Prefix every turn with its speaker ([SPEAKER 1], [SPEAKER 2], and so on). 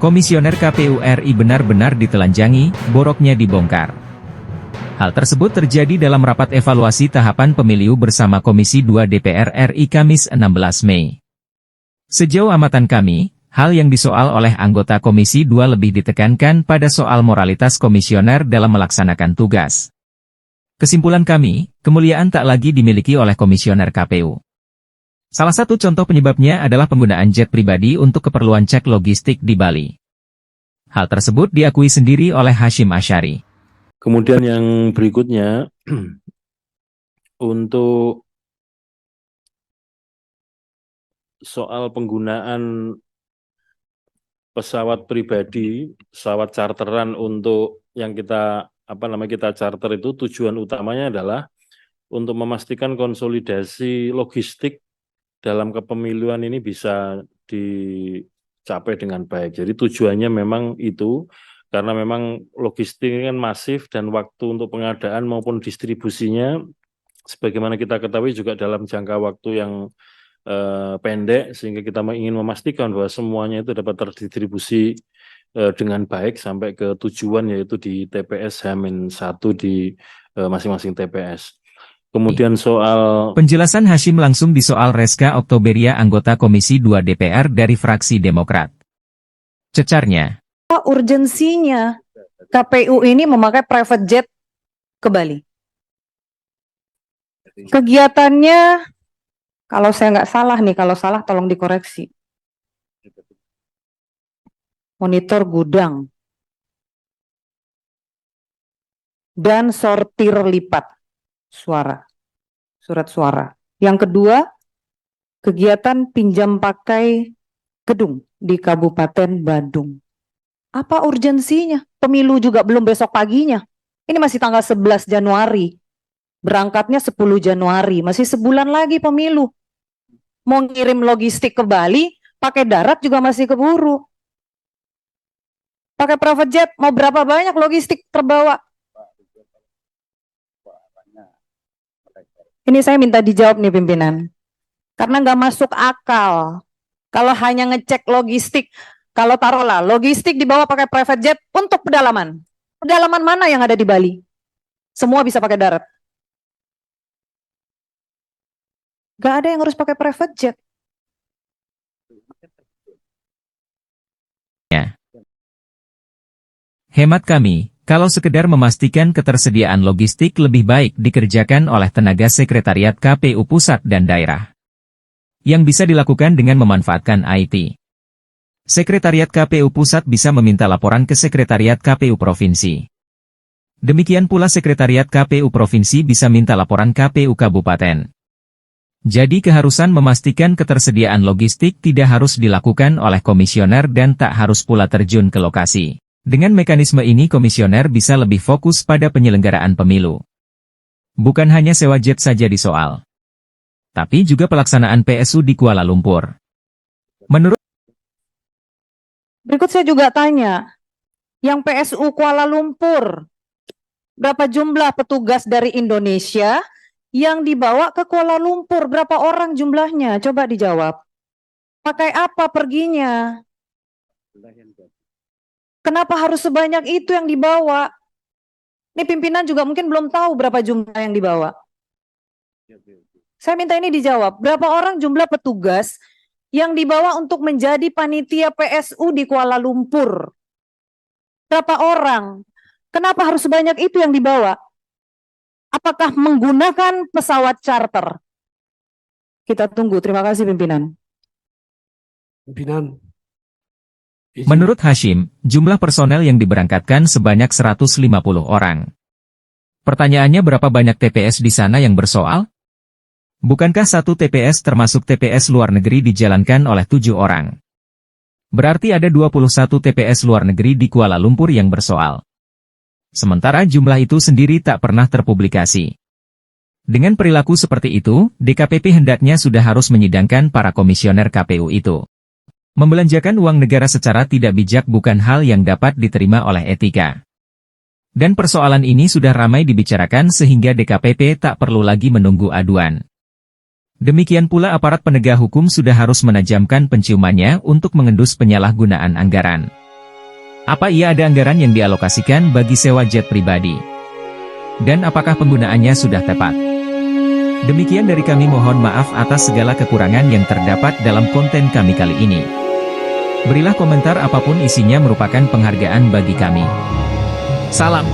[SPEAKER 1] Komisioner KPU RI benar-benar ditelanjangi, boroknya dibongkar. Hal tersebut terjadi dalam rapat evaluasi tahapan pemilu bersama Komisi 2 DPR RI Kamis 16 Mei. Sejauh amatan kami, hal yang disoal oleh anggota Komisi 2 lebih ditekankan pada soal moralitas komisioner dalam melaksanakan tugas. Kesimpulan kami, kemuliaan tak lagi dimiliki oleh komisioner KPU. Salah satu contoh penyebabnya adalah penggunaan jet pribadi untuk keperluan cek logistik di Bali. Hal tersebut diakui sendiri oleh Hasyim Asyari.
[SPEAKER 2] Kemudian yang berikutnya, untuk soal penggunaan pesawat pribadi, pesawat charteran untuk yang kita charter itu tujuan utamanya adalah untuk memastikan konsolidasi logistik dalam kepemiluan ini bisa dicapai dengan baik. Jadi tujuannya memang itu, karena memang logistik ini kan masif dan waktu untuk pengadaan maupun distribusinya, sebagaimana kita ketahui juga dalam jangka waktu yang pendek, sehingga kita ingin memastikan bahwa semuanya itu dapat terdistribusi dengan baik sampai ke tujuan, yaitu di TPS H-1 di masing-masing TPS. Kemudian soal
[SPEAKER 1] penjelasan Hasyim langsung di soal Reska Oktoberia, anggota Komisi 2 DPR dari fraksi Demokrat. Cecarnya,
[SPEAKER 3] apa urgensinya KPU ini memakai private jet ke Bali? Kegiatannya, kalau saya nggak salah nih, kalau salah tolong dikoreksi. Monitor gudang dan sortir lipat surat suara. Yang kedua, kegiatan pinjam pakai gedung di Kabupaten Badung. Apa urgensinya? Pemilu juga belum besok paginya. Ini masih tanggal 11 Januari. Berangkatnya 10 Januari. Masih sebulan lagi pemilu. Mau ngirim logistik ke Bali, pakai darat juga masih keburu. Pakai private jet, mau berapa banyak logistik terbawa? Ini saya minta dijawab nih pimpinan. Karena nggak masuk akal. Kalau hanya ngecek logistik, kalau taruhlah logistik dibawa pakai private jet untuk pedalaman. Pedalaman mana yang ada di Bali? Semua bisa pakai darat. Nggak ada yang harus pakai private jet.
[SPEAKER 1] hemat kami, kalau sekedar memastikan ketersediaan logistik lebih baik dikerjakan oleh tenaga sekretariat KPU pusat dan daerah. Yang bisa dilakukan dengan memanfaatkan IT. Sekretariat KPU pusat bisa meminta laporan ke sekretariat KPU provinsi. Demikian pula sekretariat KPU provinsi bisa minta laporan KPU kabupaten. Jadi keharusan memastikan ketersediaan logistik tidak harus dilakukan oleh komisioner dan tak harus pula terjun ke lokasi. Dengan mekanisme ini komisioner bisa lebih fokus pada penyelenggaraan pemilu. Bukan hanya sewa jet saja di soal, tapi juga pelaksanaan PSU di Kuala Lumpur.
[SPEAKER 3] Berikut saya juga tanya, yang PSU Kuala Lumpur, berapa jumlah petugas dari Indonesia yang dibawa ke Kuala Lumpur? Berapa orang jumlahnya? Coba dijawab. Pakai apa perginya? Kenapa harus sebanyak itu yang dibawa? Ini pimpinan juga mungkin belum tahu berapa jumlah yang dibawa. Saya minta ini dijawab. Berapa orang jumlah petugas yang dibawa untuk menjadi panitia PSU di Kuala Lumpur? Berapa orang? Kenapa harus sebanyak itu yang dibawa? Apakah menggunakan pesawat charter? Kita tunggu. Terima kasih pimpinan.
[SPEAKER 4] Pimpinan.
[SPEAKER 1] Menurut Hasyim, jumlah personel yang diberangkatkan sebanyak 150 orang. Pertanyaannya, berapa banyak TPS di sana yang bersoal? Bukankah satu TPS termasuk TPS luar negeri dijalankan oleh 7 orang? Berarti ada 21 TPS luar negeri di Kuala Lumpur yang bersoal. Sementara jumlah itu sendiri tak pernah terpublikasi. Dengan perilaku seperti itu, DKPP hendaknya sudah harus menyidangkan para komisioner KPU itu. Membelanjakan uang negara secara tidak bijak bukan hal yang dapat diterima oleh etika. Dan persoalan ini sudah ramai dibicarakan sehingga DKPP tak perlu lagi menunggu aduan. Demikian pula aparat penegak hukum sudah harus menajamkan penciumannya untuk mengendus penyalahgunaan anggaran. Apa ia ada anggaran yang dialokasikan bagi sewa jet pribadi? Dan apakah penggunaannya sudah tepat? Demikian dari kami, mohon maaf atas segala kekurangan yang terdapat dalam konten kami kali ini. Berilah komentar apapun isinya merupakan penghargaan bagi kami. Salam.